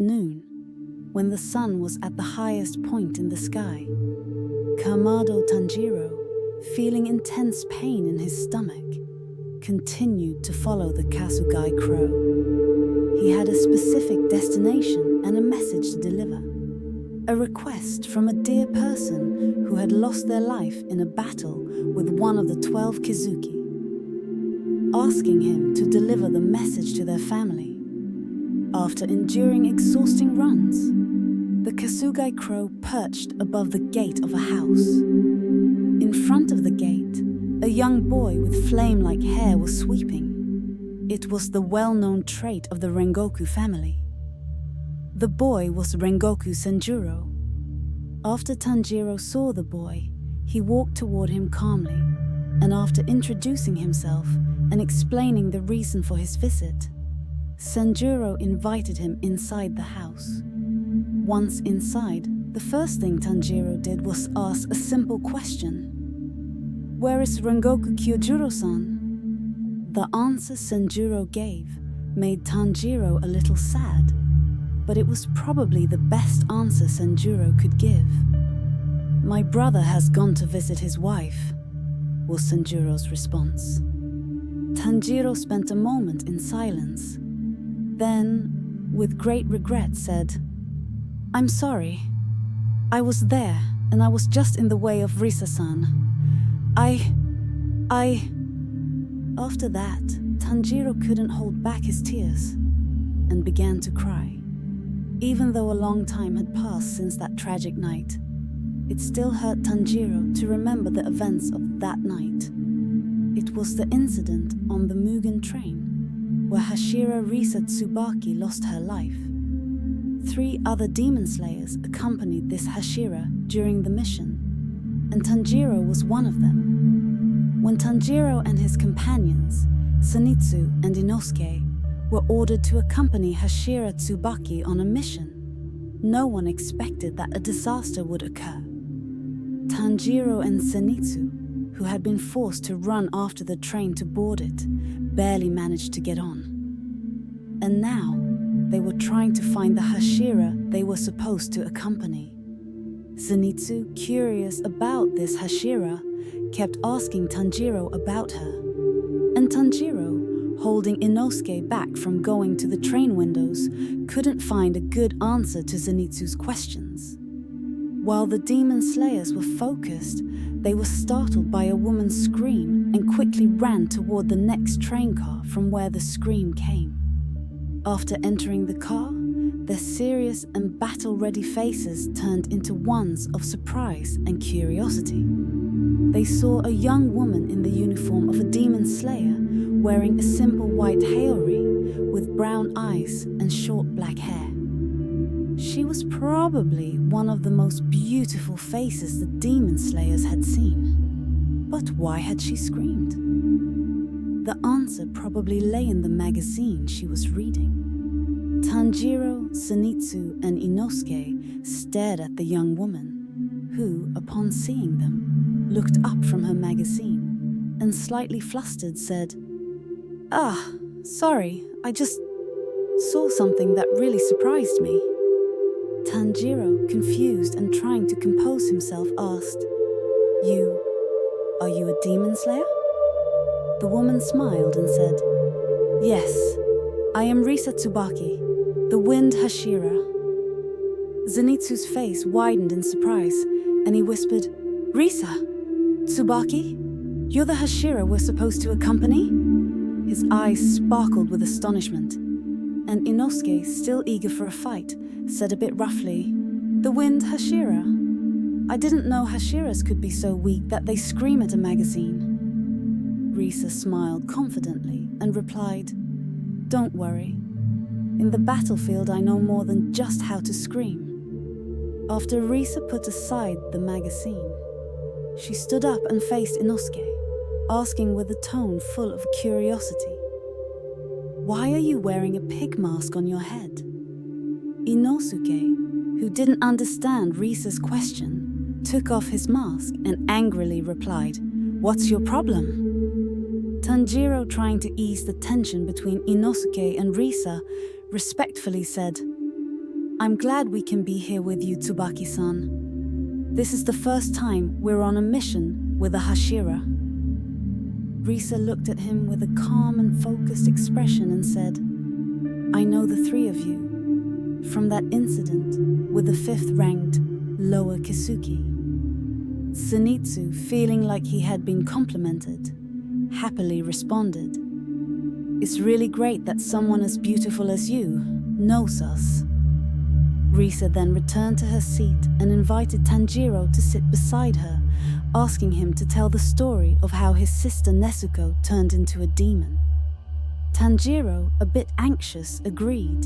noon, when the sun was at the highest point in the sky. Kamado Tanjiro, feeling intense pain in his stomach, continued to follow the Kasugai crow. He had a specific destination and a message to deliver. A request from a dear person who had lost their life in a battle with one of the 12 Kizuki, asking him to deliver the message to their family. After enduring exhausting runs, the Kasugai crow perched above the gate of a house. In front of the gate, a young boy with flame-like hair was sweeping. It was the well-known trait of the rengoku family. The boy was Rengoku Senjuro. After Tanjiro saw the boy, he walked toward him calmly, and after introducing himself and explaining the reason for his visit, Senjuro invited him inside the house. Once inside, the first thing Tanjiro did was ask a simple question. "Where is Rengoku Kyojuro-san?" The answer Senjuro gave made Tanjiro a little sad, but it was probably the best answer Senjuro could give. "My brother has gone to visit his wife," was Senjuro's response. Tanjiro spent a moment in silence, then, with great regret, said, "I'm sorry. I was there, and I was just in the way of Risa-san. After that, Tanjiro couldn't hold back his tears and began to cry. Even though a long time had passed since that tragic night, it still hurt Tanjiro to remember the events of that night. It was the incident on the Mugen train, where Hashira Risa Tsubaki lost her life. 3 other demon slayers accompanied this Hashira during the mission, and Tanjiro was one of them. When Tanjiro and his companions, Zenitsu and Inosuke, were ordered to accompany Hashira Tsubaki on a mission, no one expected that a disaster would occur. Tanjiro and Zenitsu, who had been forced to run after the train to board it, barely managed to get on. And now, they were trying to find the Hashira they were supposed to accompany. Zenitsu, curious about this Hashira, kept asking Tanjiro about her, and Tanjiro, holding Inosuke back from going to the train windows, couldn't find a good answer to Zenitsu's questions. While the demon slayers were focused, they were startled by a woman's scream and quickly ran toward the next train car from where the scream came. After entering the car, their serious and battle-ready faces turned into ones of surprise and curiosity. They saw a young woman in the uniform of a demon slayer, wearing a simple white haori with brown eyes and short black hair. She was probably one of the most beautiful faces the demon slayers had seen. But why had she screamed? The answer probably lay in the magazine she was reading. Tanjiro, Zenitsu, and Inosuke stared at the young woman, who, upon seeing them, looked up from her magazine and, slightly flustered, said, Sorry, I just saw something that really surprised me." Tanjiro, confused and trying to compose himself, asked, Are you a demon slayer?" The woman smiled and said, "Yes, I am Risa Tsubaki, the Wind Hashira." Zenitsu's face widened in surprise, and he whispered, "Risa? Tsubaki? You're the Hashira we're supposed to accompany?" His eyes sparkled with astonishment, and Inosuke, still eager for a fight, said a bit roughly, "The Wind Hashira? I didn't know Hashiras could be so weak that they scream at a magazine." Risa smiled confidently and replied, "Don't worry. In the battlefield I know more than just how to scream." After Risa put aside the magazine, she stood up and faced Inosuke, asking with a tone full of curiosity, "Why are you wearing a pig mask on your head?" Inosuke, who didn't understand Risa's question, took off his mask and angrily replied, "What's your problem?" Tanjiro, trying to ease the tension between Inosuke and Risa, respectfully said, I'm glad we can be here with you, Tsubaki-san. This is the first time we're on a mission with a Hashira. Risa looked at him with a calm and focused expression and said, I know the three of you from that incident with the 5th ranked Lower Kisuki. Zenitsu, feeling like he had been complimented, happily responded, It's really great that someone as beautiful as you knows us. Risa then returned to her seat and invited Tanjiro to sit beside her, asking him to tell the story of how his sister Nezuko turned into a demon. Tanjiro, a bit anxious, agreed,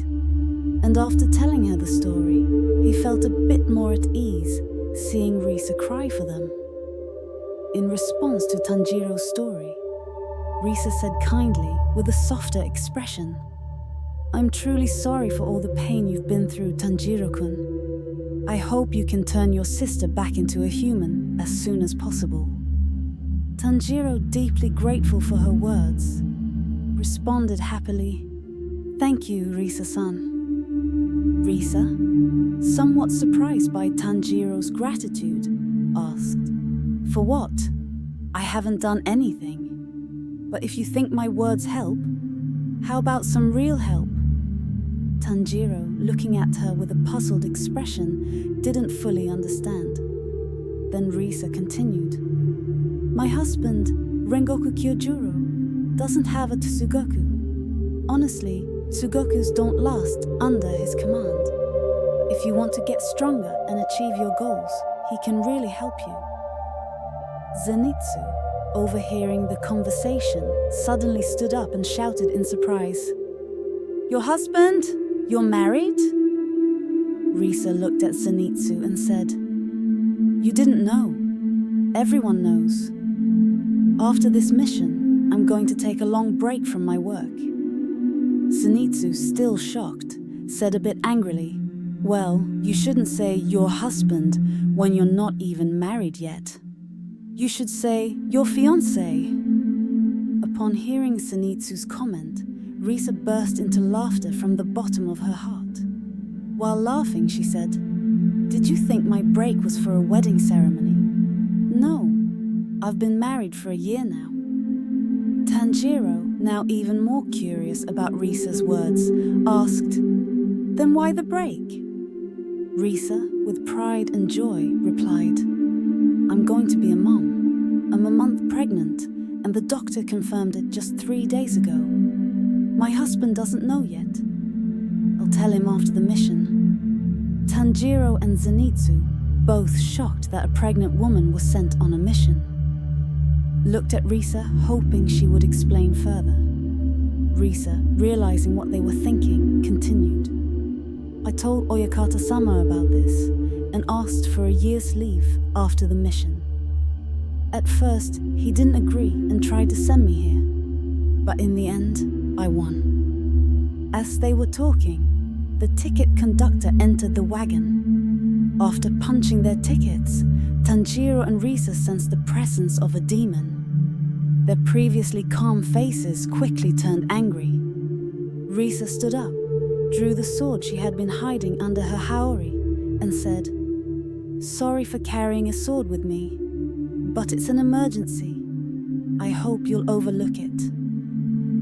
and after telling her the story, he felt a bit more at ease, seeing Risa cry for them. In response to Tanjiro's story, Risa said kindly, with a softer expression, I'm truly sorry for all the pain you've been through, Tanjiro-kun. I hope you can turn your sister back into a human as soon as possible. Tanjiro, deeply grateful for her words, responded happily, Thank you, Risa-san. Risa, somewhat surprised by Tanjiro's gratitude, asked, For what? I haven't done anything. But if you think my words help, how about some real help? Tanjiro, looking at her with a puzzled expression, didn't fully understand. Then Risa continued, My husband, Rengoku Kyojuro, doesn't have a Tsugoku. Honestly, Tsugokus don't last under his command. If you want to get stronger and achieve your goals, he can really help you. Zenitsu, overhearing the conversation, suddenly stood up and shouted in surprise, Your husband? You're married? Risa looked at Zenitsu and said, You didn't know. Everyone knows. After this mission, I'm going to take a long break from my work. Zenitsu, still shocked, said a bit angrily, Well, you shouldn't say your husband when you're not even married yet. You should say your fiancé. Upon hearing Zenitsu's comment, Risa burst into laughter from the bottom of her heart. While laughing, she said, Did you think my break was for a wedding ceremony? No, I've been married for a year now. Tanjiro, now even more curious about Risa's words, asked, Then why the break? Risa, with pride and joy, replied, I'm going to be a mom. I'm a month pregnant, and the doctor confirmed it just 3 days ago. My husband doesn't know yet. I'll tell him after the mission. Tanjiro and Zenitsu, both shocked that a pregnant woman was sent on a mission, looked at Risa, hoping she would explain further. Risa, realizing what they were thinking, continued. I told Oyakata-sama about this and asked for a year's leave after the mission. At first, he didn't agree and tried to send me here, but in the end, I won. As they were talking, the ticket conductor entered the wagon. After punching their tickets, Tanjiro and Risa sensed the presence of a demon. Their previously calm faces quickly turned angry. Risa stood up, drew the sword she had been hiding under her haori, and said, Sorry for carrying a sword with me, but it's an emergency. I hope you'll overlook it.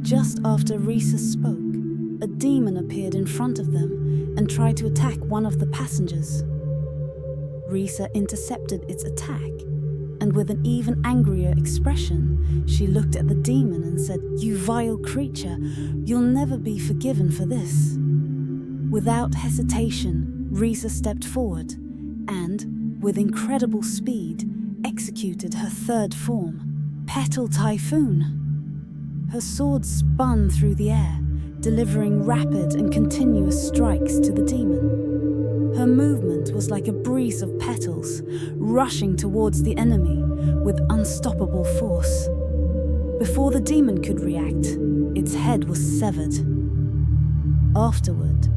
Just after Risa spoke, a demon appeared in front of them and tried to attack one of the passengers. Risa intercepted its attack, and with an even angrier expression, she looked at the demon and said, You vile creature, you'll never be forgiven for this. Without hesitation, Risa stepped forward and, with incredible speed, executed her third form, Petal Typhoon. Her sword spun through the air, delivering rapid and continuous strikes to the demon. Her movement was like a breeze of petals, rushing towards the enemy with unstoppable force. Before the demon could react, its head was severed. Afterward,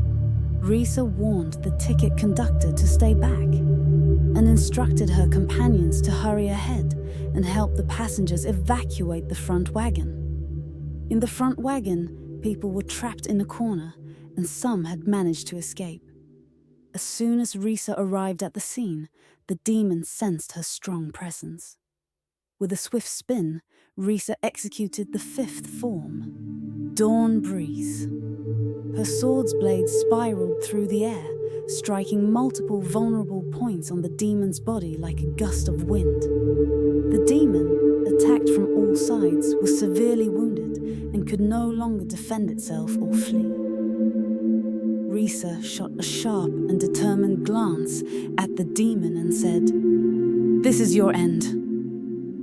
Risa warned the ticket conductor to stay back and instructed her companions to hurry ahead and help the passengers evacuate the front wagon. In the front wagon, people were trapped in a corner, and some had managed to escape. As soon as Risa arrived at the scene, the demon sensed her strong presence. With a swift spin, Risa executed the fifth form, Dawn Breeze. Her sword's blade spiraled through the air, striking multiple vulnerable points on the demon's body like a gust of wind. The demon, attacked from all sides, was severely wounded and could no longer defend itself or flee. Risa shot a sharp and determined glance at the demon and said, "This is your end."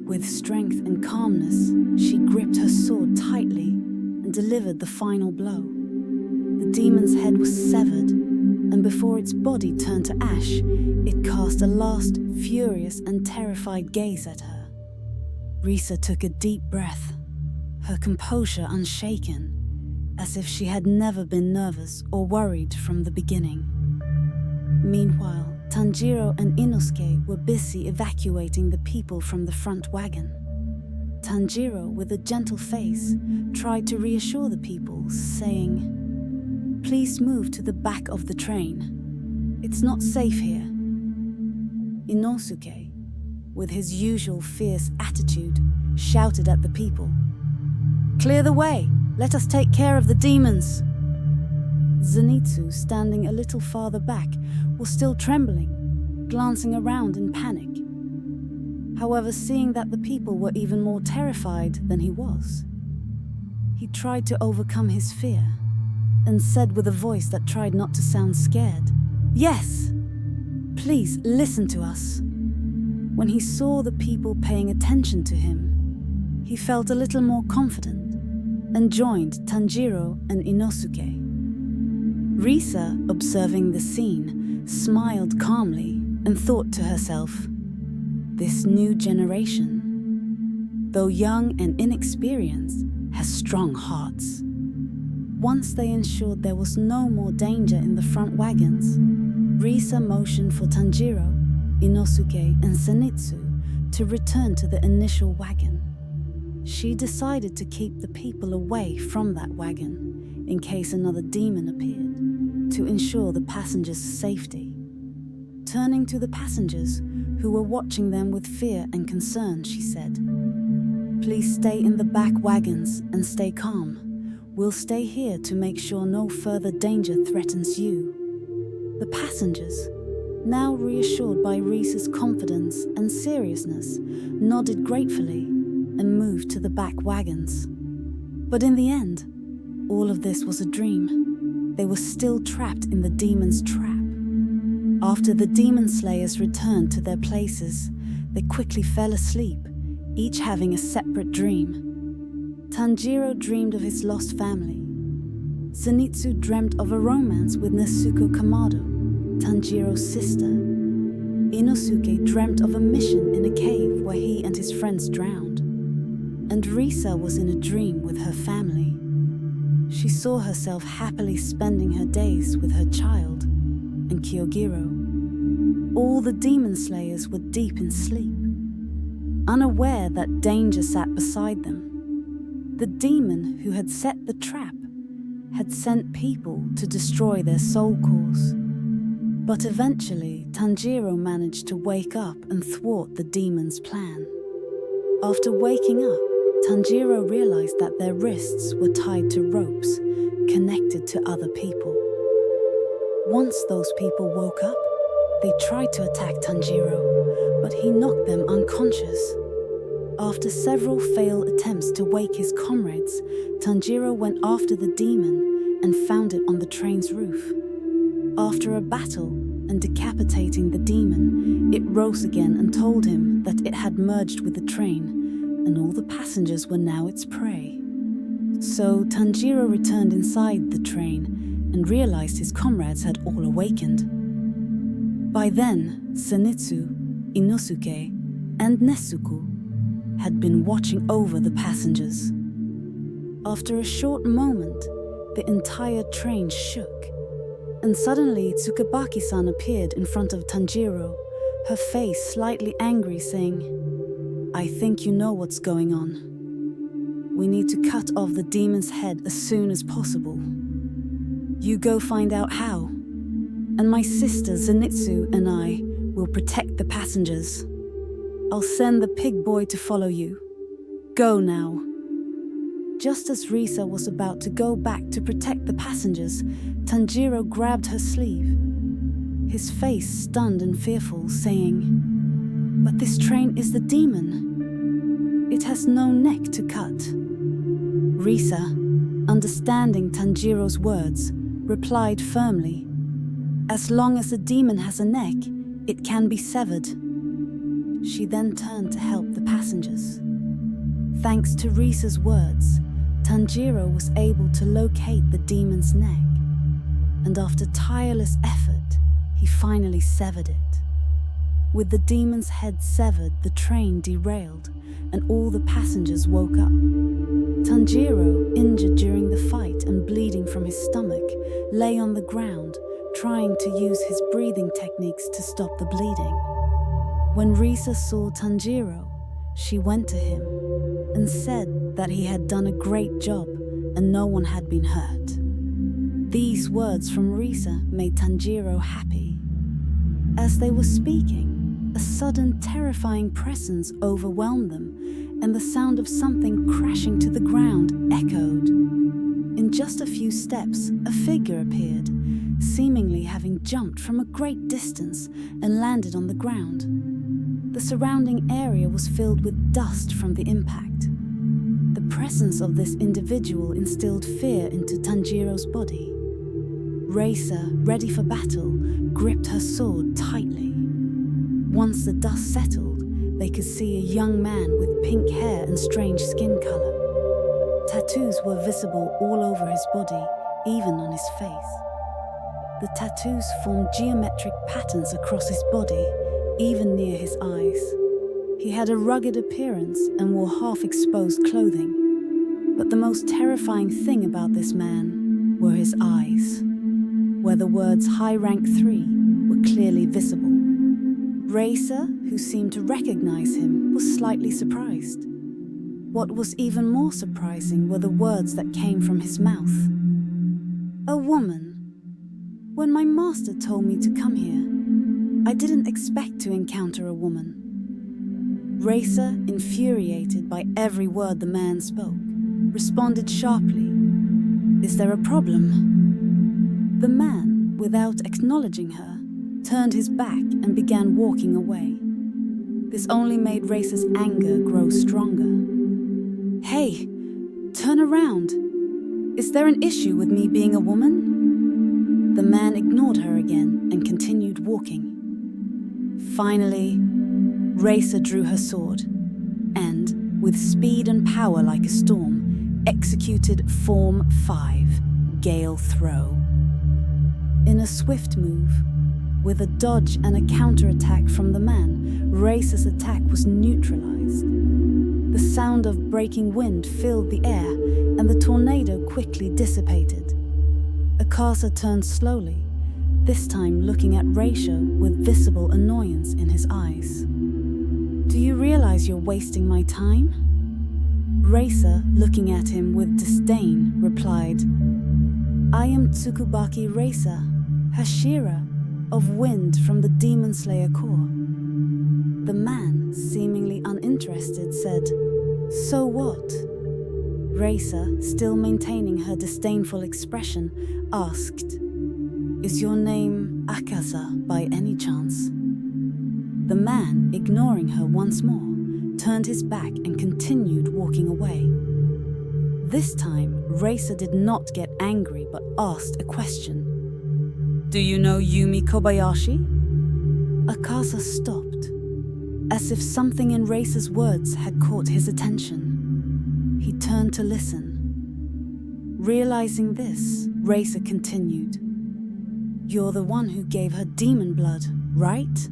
With strength and calmness, she gripped her sword tightly and delivered the final blow. The demon's head was severed, and before its body turned to ash, it cast a last furious and terrified gaze at her. Risa took a deep breath, her composure unshaken, as if she had never been nervous or worried from the beginning. Meanwhile, Tanjiro and Inosuke were busy evacuating the people from the front wagon. Tanjiro, with a gentle face, tried to reassure the people, saying, "Please move to the back of the train. It's not safe here." Inosuke, with his usual fierce attitude, shouted at the people, "Clear the way! Let us take care of the demons!" Zenitsu, standing a little farther back, was still trembling, glancing around in panic. However, seeing that the people were even more terrified than he was, he tried to overcome his fear and said with a voice that tried not to sound scared, "Yes, please listen to us." When he saw the people paying attention to him, he felt a little more confident and joined Tanjiro and Inosuke. Risa, observing the scene, smiled calmly and thought to herself, "This new generation, though young and inexperienced, has strong hearts." Once they ensured there was no more danger in the front wagons, Risa motioned for Tanjiro, Inosuke, and Zenitsu to return to the initial wagon. She decided to keep the people away from that wagon in case another demon appeared, to ensure the passengers' safety. Turning to the passengers, who were watching them with fear and concern, she said, "Please stay in the back wagons and stay calm. We'll stay here to make sure no further danger threatens you." The passengers, now reassured by Risa's confidence and seriousness, nodded gratefully and moved to the back wagons. But in the end, all of this was a dream. They were still trapped in the demon's trap. After the demon slayers returned to their places, they quickly fell asleep, each having a separate dream. Tanjiro dreamed of his lost family. Zenitsu dreamt of a romance with Nezuko Kamado, Tanjiro's sister. Inosuke dreamt of a mission in a cave where he and his friends drowned. And Risa was in a dream with her family. She saw herself happily spending her days with her child and Kyogiro. All the demon slayers were deep in sleep, unaware that danger sat beside them. The demon who had set the trap had sent people to destroy their soul cores. But eventually, Tanjiro managed to wake up and thwart the demon's plan. After waking up, Tanjiro realized that their wrists were tied to ropes connected to other people. Once those people woke up, they tried to attack Tanjiro, but he knocked them unconscious. After several failed attempts to wake his comrades, Tanjiro went after the demon and found it on the train's roof. After a battle and decapitating the demon, it rose again and told him that it had merged with the train, and all the passengers were now its prey. So Tanjiro returned inside the train and realized his comrades had all awakened. By then, Zenitsu, Inosuke, and Nezuko had been watching over the passengers. After a short moment, the entire train shook, and suddenly Tsukabaki-san appeared in front of Tanjiro, her face slightly angry, saying, "I think you know what's going on. We need to cut off the demon's head as soon as possible. You go find out how." and my sister Zenitsu and I will protect the passengers. I'll send the pig boy to follow you. Go now." Just as Risa was about to go back to protect the passengers, Tanjiro grabbed her sleeve, his face stunned and fearful, saying, "But this train is the demon. It has no neck to cut." Risa, understanding Tanjiro's words, replied firmly, "As long as the demon has a neck, it can be severed." She then turned to help the passengers. Thanks to Risa's words, Tanjiro was able to locate the demon's neck, and after tireless effort, he finally severed it. With the demon's head severed, the train derailed, and all the passengers woke up. Tanjiro, injured during the fight and bleeding from his stomach, lay on the ground, trying to use his breathing techniques to stop the bleeding. When Risa saw Tanjiro, she went to him and said that he had done a great job and no one had been hurt. These words from Risa made Tanjiro happy. As they were speaking, a sudden terrifying presence overwhelmed them, and the sound of something crashing to the ground echoed. In just a few steps, a figure appeared, seemingly having jumped from a great distance and landed on the ground. The surrounding area was filled with dust from the impact. The presence of this individual instilled fear into Tanjiro's body. Risa, ready for battle, gripped her sword tightly. Once the dust settled, they could see a young man with pink hair and strange skin color. Tattoos were visible all over his body, even on his face. The tattoos formed geometric patterns across his body, even near his eyes. He had a rugged appearance and wore half-exposed clothing. But the most terrifying thing about this man were his eyes, where the words High Rank 3 were clearly visible. Risa, who seemed to recognize him, was slightly surprised. What was even more surprising were the words that came from his mouth. "A woman. When my master told me to come here, I didn't expect to encounter a woman." Risa, infuriated by every word the man spoke, responded sharply, "Is there a problem?" The man, without acknowledging her, turned his back and began walking away. This only made Risa's anger grow stronger. "Hey, turn around. Is there an issue with me being a woman?" The man ignored her again and continued walking. Finally, Risa drew her sword and, with speed and power like a storm, executed Form 5, Gale Throw. In a swift move, with a dodge and a counterattack from the man, Risa's attack was neutralized. The sound of breaking wind filled the air, and the tornado quickly dissipated. Akasa turned slowly, this time looking at Risa with visible annoyance in his eyes. "Do you realize you're wasting my time?" Risa, looking at him with disdain, replied, "I am Tsukubaki Risa, Hashira, of Wind from the Demon Slayer Corps." The man, seemingly uninterested, said, "So what?" Risa, still maintaining her disdainful expression, asked, "Is your name Akasa by any chance?" The man, ignoring her once more, turned his back and continued walking away. This time, Risa did not get angry but asked a question. "Do you know Yumi Kobayashi?" Akasa stopped, as if something in Risa's words had caught his attention. He turned to listen. Realizing this, Risa continued, "You're the one who gave her demon blood, right?"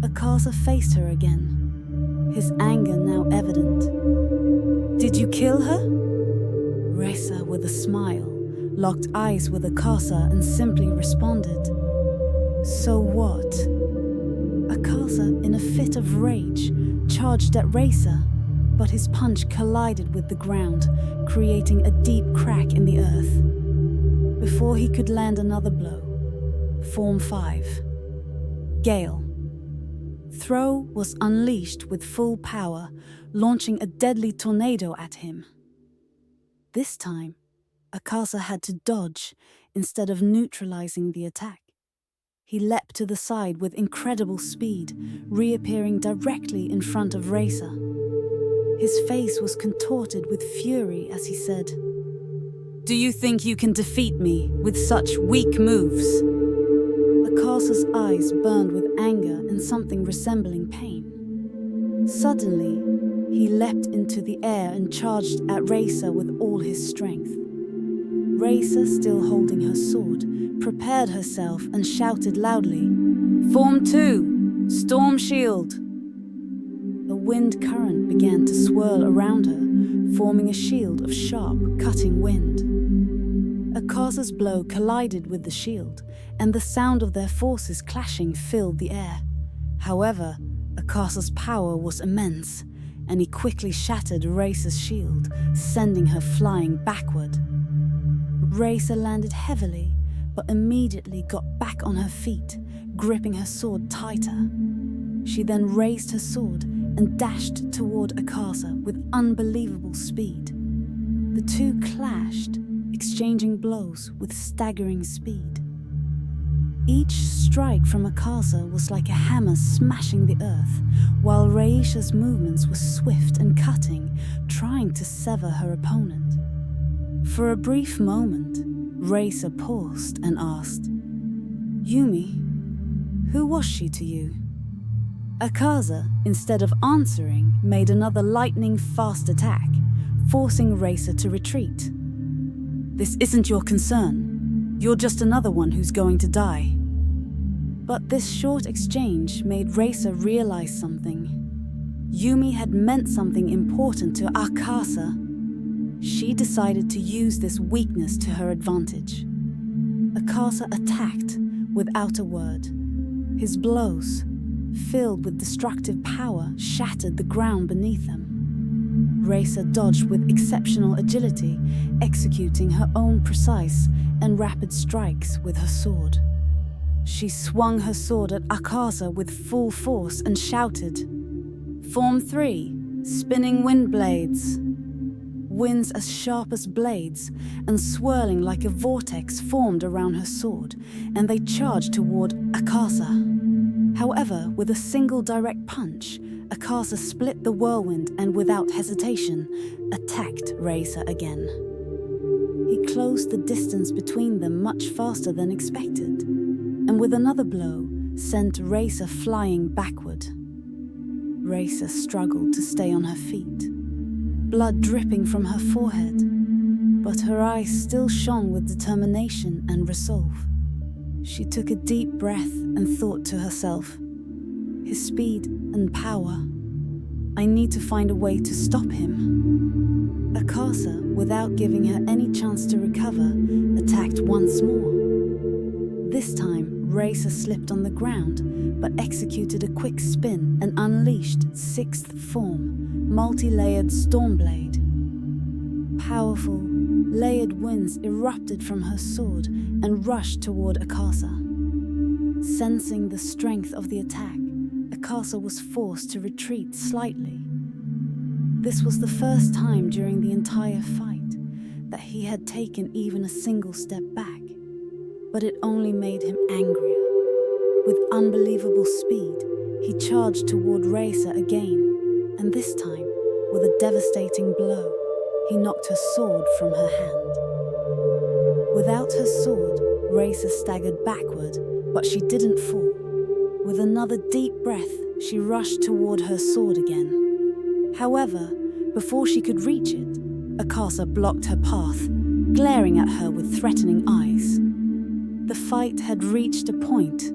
Akasa faced her again, his anger now evident. "Did you kill her?" Risa, with a smile, locked eyes with Akasa and simply responded, "So what?" Akasa, in a fit of rage, charged at Risa, but his punch collided with the ground, creating a deep crack in the earth. Before he could land another blow, Form 5. Gale. Throw was unleashed with full power, launching a deadly tornado at him. This time, Akasa had to dodge instead of neutralizing the attack. He leapt to the side with incredible speed, reappearing directly in front of Risa. His face was contorted with fury as he said, "Do you think you can defeat me with such weak moves?" Akasa's eyes burned with anger and something resembling pain. Suddenly, he leapt into the air and charged at Risa with all his strength. Risa, still holding her sword, prepared herself and shouted loudly, "Form 2, Storm Shield!" A wind current began to swirl around her, forming a shield of sharp, cutting wind. Akasa's blow collided with the shield, and the sound of their forces clashing filled the air. However, Akasa's power was immense, and he quickly shattered Risa's shield, sending her flying backward. Risa landed heavily, but immediately got back on her feet, gripping her sword tighter. She then raised her sword and dashed toward Akasa with unbelievable speed. The two clashed, exchanging blows with staggering speed. Each strike from Akasa was like a hammer smashing the earth, while Raisha's movements were swift and cutting, trying to sever her opponent. For a brief moment, Risa paused and asked, "Yumi, who was she to you?" Akasa, instead of answering, made another lightning-fast attack, forcing Risa to retreat. "This isn't your concern. You're just another one who's going to die." But this short exchange made Risa realize something. Yumi had meant something important to Akasa. She decided to use this weakness to her advantage. Akasa attacked without a word. His blows, filled with destructive power, shattered the ground beneath them. Risa dodged with exceptional agility, executing her own precise and rapid strikes with her sword. She swung her sword at Akasa with full force and shouted, "Form 3, Spinning Wind Blades!" Winds as sharp as blades and swirling like a vortex formed around her sword, and they charged toward Akasa. However, with a single direct punch, Akasa split the whirlwind and without hesitation, attacked Risa again. He closed the distance between them much faster than expected, and with another blow, sent Risa flying backward. Risa struggled to stay on her feet, blood dripping from her forehead, but her eyes still shone with determination and resolve. She took a deep breath and thought to herself, "His speed and power. I need to find a way to stop him." Akasa, without giving her any chance to recover, attacked once more. This time, Risa slipped on the ground, but executed a quick spin and unleashed sixth form, multi-layered Stormblade. Powerful, layered winds erupted from her sword and rushed toward Akasa. Sensing the strength of the attack, Akasa was forced to retreat slightly. This was the first time during the entire fight that he had taken even a single step back, but it only made him angrier. With unbelievable speed, he charged toward Risa again, and this time, with a devastating blow, he knocked her sword from her hand. Without her sword, Risa staggered backward, but she didn't fall. With another deep breath, she rushed toward her sword again. However, before she could reach it, Akasa blocked her path, glaring at her with threatening eyes. The fight had reached a point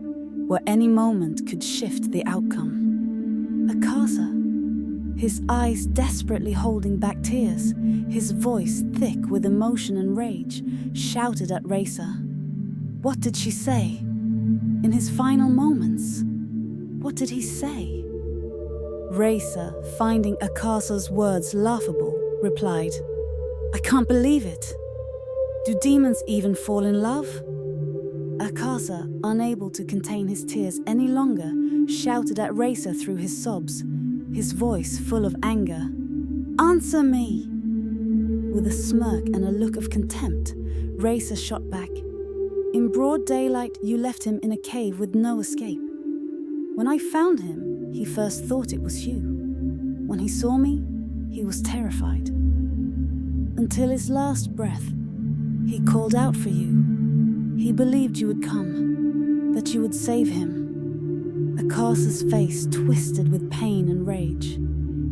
where any moment could shift the outcome. Akasa, his eyes desperately holding back tears, his voice thick with emotion and rage, shouted at Risa. What did she say? In his final moments, what did he say? Risa, finding Akasa's words laughable, replied, "I can't believe it. Do demons even fall in love?" Akasa, unable to contain his tears any longer, shouted at Risa through his sobs, his voice full of anger. "Answer me!" With a smirk and a look of contempt, Risa shot back. "In broad daylight, you left him in a cave with no escape. When I found him, he first thought it was you. When he saw me, he was terrified. Until his last breath, he called out for you. He believed you would come, that you would save him." Akasa's face twisted with pain and rage.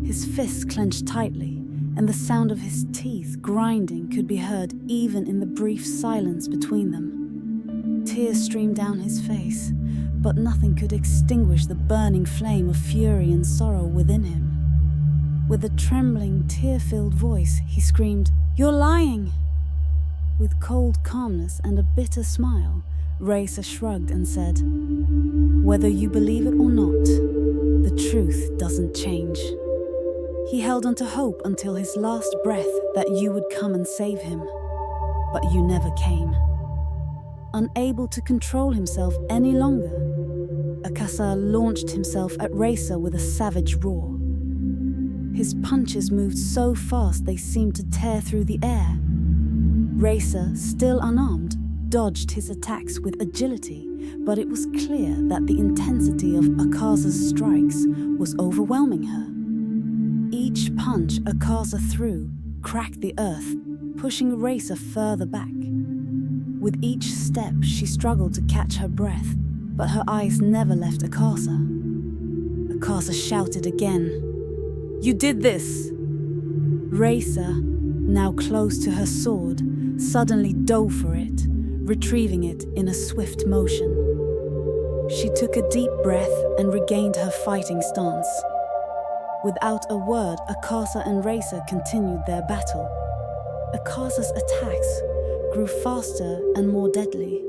His fists clenched tightly, and the sound of his teeth grinding could be heard even in the brief silence between them. Tears streamed down his face, but nothing could extinguish the burning flame of fury and sorrow within him. With a trembling, tear-filled voice, he screamed, "You're lying!" With cold calmness and a bitter smile, Risa shrugged and said, "Whether you believe it or not, the truth doesn't change." He held on to hope until his last breath that you would come and save him, but you never came. Unable to control himself any longer, Akasa launched himself at Risa with a savage roar. His punches moved so fast they seemed to tear through the air. Risa, still unarmed, dodged his attacks with agility, but it was clear that the intensity of Akasa's strikes was overwhelming her. Each punch Akasa threw cracked the earth, pushing Risa further back. With each step, she struggled to catch her breath, but her eyes never left Akasa. Akasa shouted again, "You did this!" Risa, now close to her sword, suddenly dove for it, retrieving it in a swift motion. She took a deep breath and regained her fighting stance. Without a word, Akasa and Risa continued their battle. Akasa's attacks grew faster and more deadly,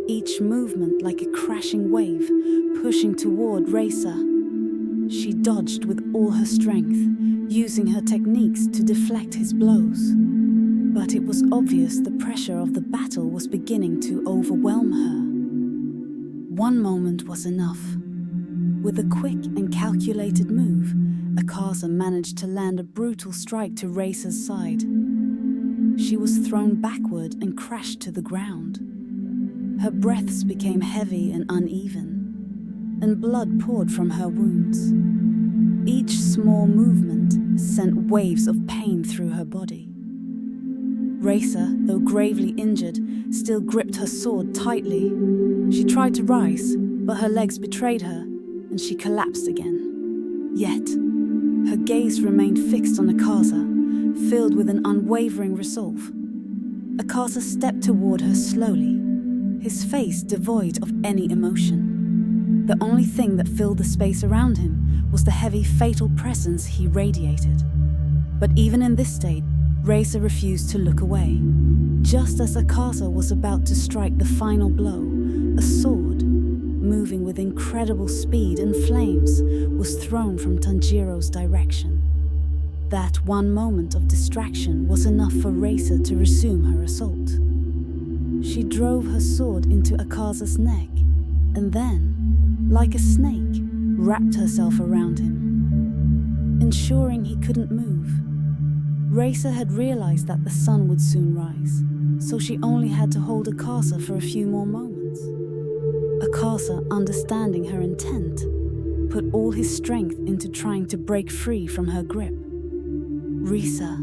each movement like a crashing wave, pushing toward Risa. She dodged with all her strength, using her techniques to deflect his blows. But it was obvious the pressure of the battle was beginning to overwhelm her. One moment was enough. With a quick and calculated move, Akasa managed to land a brutal strike to Risa's side. She was thrown backward and crashed to the ground. Her breaths became heavy and uneven, and blood poured from her wounds. Each small movement sent waves of pain through her body. Risa, though gravely injured, still gripped her sword tightly. She tried to rise, but her legs betrayed her, and she collapsed again. Yet, her gaze remained fixed on Akasa, filled with an unwavering resolve. Akasa stepped toward her slowly, his face devoid of any emotion. The only thing that filled the space around him was the heavy, fatal presence he radiated. But even in this state, Risa refused to look away. Just as Akasa was about to strike the final blow, a sword, moving with incredible speed and flames, was thrown from Tanjiro's direction. That one moment of distraction was enough for Risa to resume her assault. She drove her sword into Akasa's neck, and then, like a snake, wrapped herself around him. Ensuring he couldn't move, Risa had realized that the sun would soon rise, so she only had to hold Akasa for a few more moments. Akasa, understanding her intent, put all his strength into trying to break free from her grip. Risa,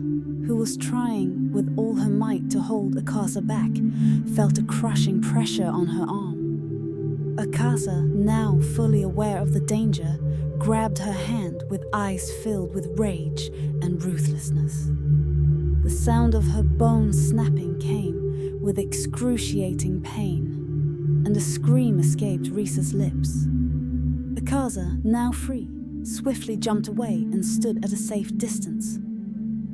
who was trying with all her might to hold Akasa back, felt a crushing pressure on her arm. Akasa, now fully aware of the danger, grabbed her hand with eyes filled with rage and ruthlessness. The sound of her bones snapping came with excruciating pain, and a scream escaped Risa's lips. Akasa, now free, swiftly jumped away and stood at a safe distance.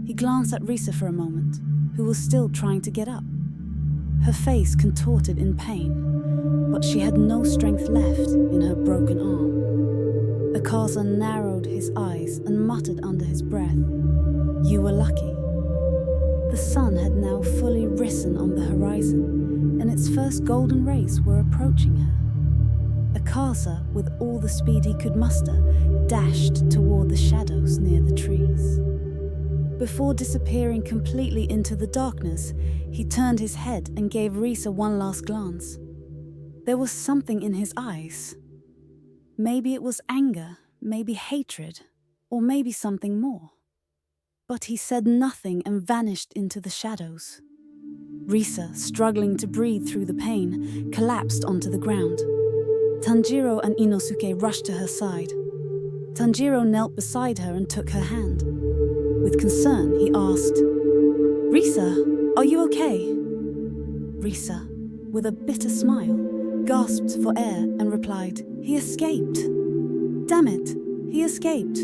He glanced at Risa for a moment, who was still trying to get up. Her face contorted in pain, but she had no strength left in her broken arm. Akasa narrowed his eyes and muttered under his breath, "You were lucky." The sun had now fully risen on the horizon, and its first golden rays were approaching her. Akaza, with all the speed he could muster, dashed toward the shadows near the trees. Before disappearing completely into the darkness, he turned his head and gave Risa one last glance. There was something in his eyes. Maybe it was anger, maybe hatred, or maybe something more. But he said nothing and vanished into the shadows. Risa, struggling to breathe through the pain, collapsed onto the ground. Tanjiro and Inosuke rushed to her side. Tanjiro knelt beside her and took her hand. With concern, he asked, "Risa, are you okay?" Risa, with a bitter smile, gasped for air and replied, "He escaped. Damn it, he escaped."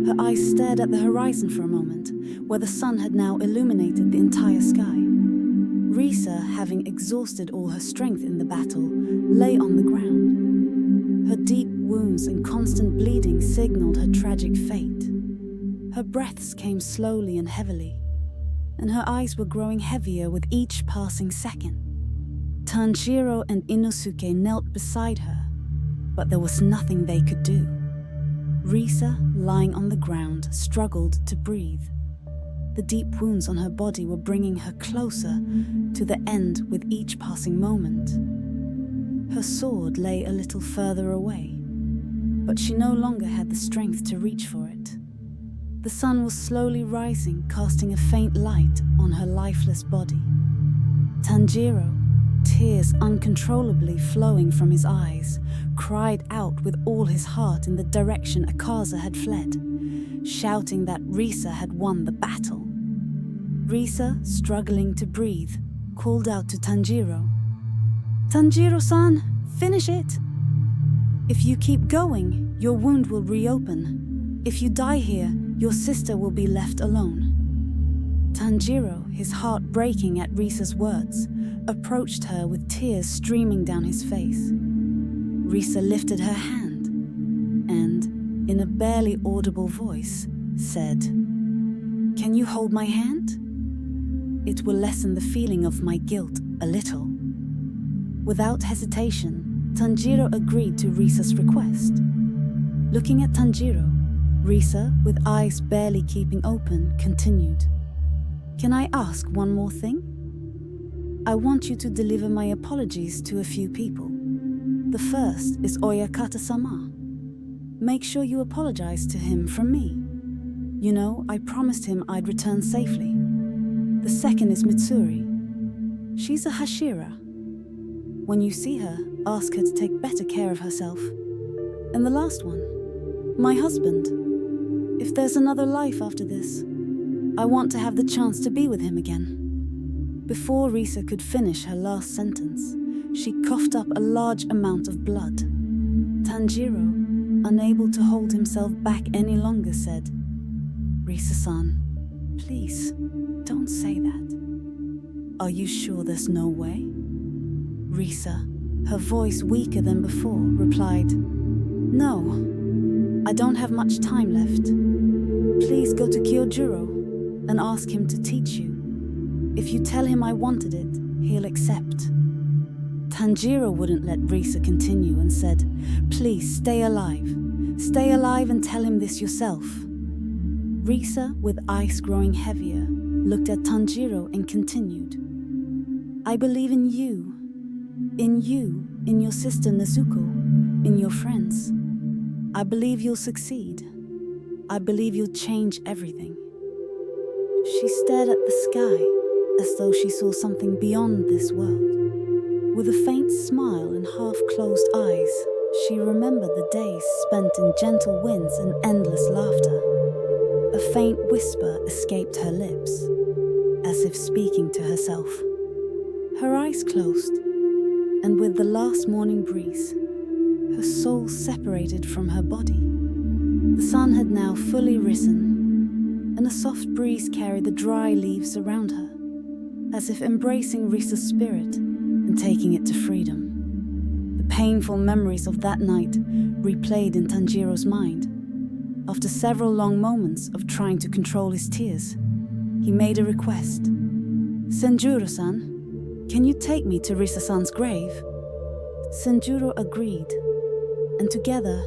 Her eyes stared at the horizon for a moment, where the sun had now illuminated the entire sky. Risa, having exhausted all her strength in the battle, lay on the ground. Her deep wounds and constant bleeding signaled her tragic fate. Her breaths came slowly and heavily, and her eyes were growing heavier with each passing second. Tanjiro and Inosuke knelt beside her, but there was nothing they could do. Risa, lying on the ground, struggled to breathe. The deep wounds on her body were bringing her closer to the end with each passing moment. Her sword lay a little further away, but she no longer had the strength to reach for it. The sun was slowly rising, casting a faint light on her lifeless body. Tanjiro, tears uncontrollably flowing from his eyes, cried out with all his heart in the direction Akaza had fled, shouting that Risa had won the battle. Risa, struggling to breathe, called out to Tanjiro, "Tanjiro-san, finish it! If you keep going, your wound will reopen. If you die here, your sister will be left alone." Tanjiro, his heart breaking at Risa's words, approached her with tears streaming down his face. Risa lifted her hand and, in a barely audible voice, said, "Can you hold my hand? It will lessen the feeling of my guilt a little." Without hesitation, Tanjiro agreed to Risa's request. Looking at Tanjiro, Risa, with eyes barely keeping open, continued, "Can I ask one more thing? I want you to deliver my apologies to a few people. The first is Oyakata-sama. Make sure you apologize to him from me. You know, I promised him I'd return safely. The second is Mitsuri. She's a Hashira. When you see her, ask her to take better care of herself. And the last one, my husband. If there's another life after this, I want to have the chance to be with him again." Before Risa could finish her last sentence, she coughed up a large amount of blood. Tanjiro, unable to hold himself back any longer, said, "Risa-san, please, don't say that. Are you sure there's no way?" Risa, her voice weaker than before, replied, "No, I don't have much time left. Please go to Kyojuro and ask him to teach you. If you tell him I wanted it, he'll accept." Tanjiro wouldn't let Risa continue and said, "Please stay alive. Stay alive and tell him this yourself." Risa, with eyes growing heavier, looked at Tanjiro and continued, "I believe in you. In you, in your sister Nezuko, in your friends. I believe you'll succeed. I believe you'll change everything." She stared at the sky as though she saw something beyond this world. With a faint smile and half-closed eyes, she remembered the days spent in gentle winds and endless laughter. A faint whisper escaped her lips, as if speaking to herself. Her eyes closed, and with the last morning breeze, her soul separated from her body. The sun had now fully risen, and a soft breeze carried the dry leaves around her, as if embracing Risa's spirit and taking it to freedom. The painful memories of that night replayed in Tanjiro's mind. After several long moments of trying to control his tears, he made a request. "Senjuro-san, Can you take me to Risa-san's grave? Sanjuro agreed, and together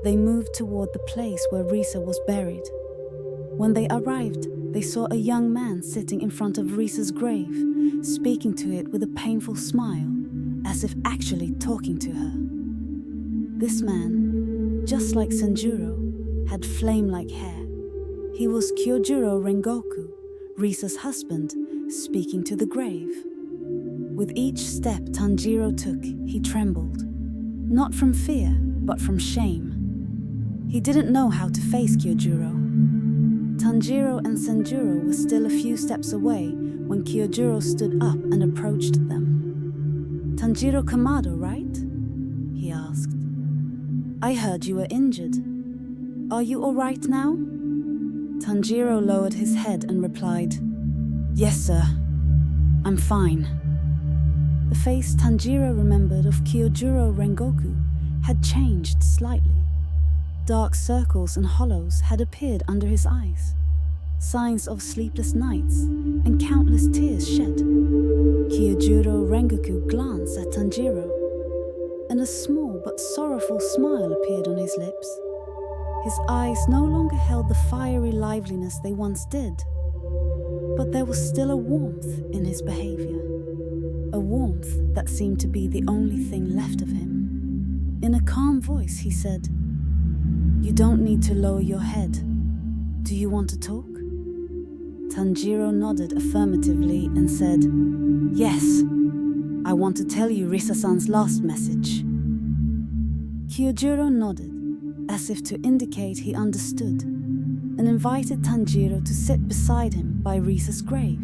they moved toward the place where Risa was buried. When they arrived, they saw a young man sitting in front of Risa's grave, speaking to it with a painful smile, as if actually talking to her. This man, just like Sanjuro, had flame-like hair. He was Kyojuro Rengoku, Risa's husband, speaking to the grave. With each step Tanjiro took, he trembled, not from fear, but from shame. He didn't know how to face Kyojuro. Tanjiro and Sanjuro were still a few steps away when Kyojuro stood up and approached them. Tanjiro Kamado, right? He asked. I heard you were injured. Are you all right now? Tanjiro lowered his head and replied, Yes, sir. I'm fine. The face Tanjiro remembered of Kyojuro Rengoku had changed slightly. Dark circles and hollows had appeared under his eyes, signs of sleepless nights and countless tears shed. Kyojuro Rengoku glanced at Tanjiro, and a small but sorrowful smile appeared on his lips. His eyes no longer held the fiery liveliness they once did, but there was still a warmth in his behavior, a warmth that seemed to be the only thing left of him. In a calm voice, he said, You don't need to lower your head. Do you want to talk? Tanjiro nodded affirmatively and said, Yes, I want to tell you Risa-san's last message. Kyojuro nodded, as if to indicate he understood, and invited Tanjiro to sit beside him by Risa's grave.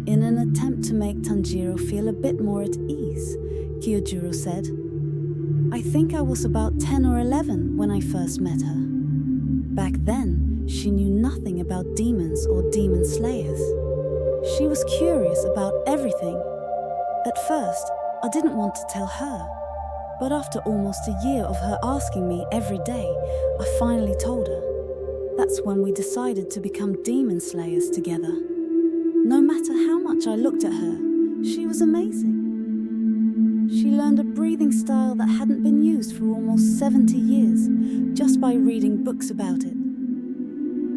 In an attempt to make Tanjiro feel a bit more at ease, Kyojuro said, I think I was about 10 or 11 when I first met her. Back then, she knew nothing about demons or demon slayers. She was curious about everything. At first, I didn't want to tell her, but after almost a year of her asking me every day, I finally told her. That's when we decided to become demon slayers together. No matter how much I looked at her, she was amazing. She learned a breathing style that hadn't been used for almost 70 years, just by reading books about it.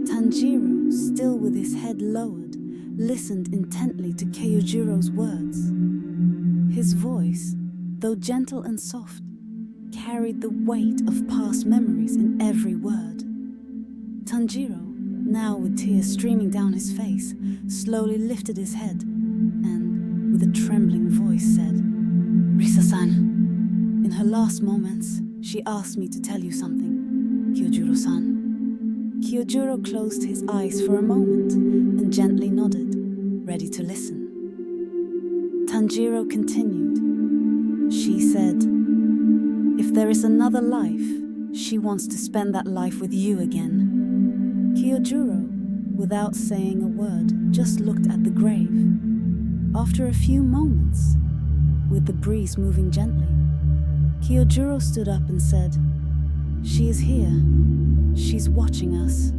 Tanjiro, still with his head lowered, listened intently to Kyojuro's words. His voice, though gentle and soft, carried the weight of past memories in every word. Tanjiro, now with tears streaming down his face, slowly lifted his head and, with a trembling voice, said, Risa-san, in her last moments, she asked me to tell you something, Kyojuro-san. Kyojuro closed his eyes for a moment and gently nodded, ready to listen. Tanjiro continued. She said, if there is another life, she wants to spend that life with you again. Kyojuro, without saying a word, just looked at the grave. After a few moments, with the breeze moving gently, Kyojuro stood up and said, She is here. She's watching us.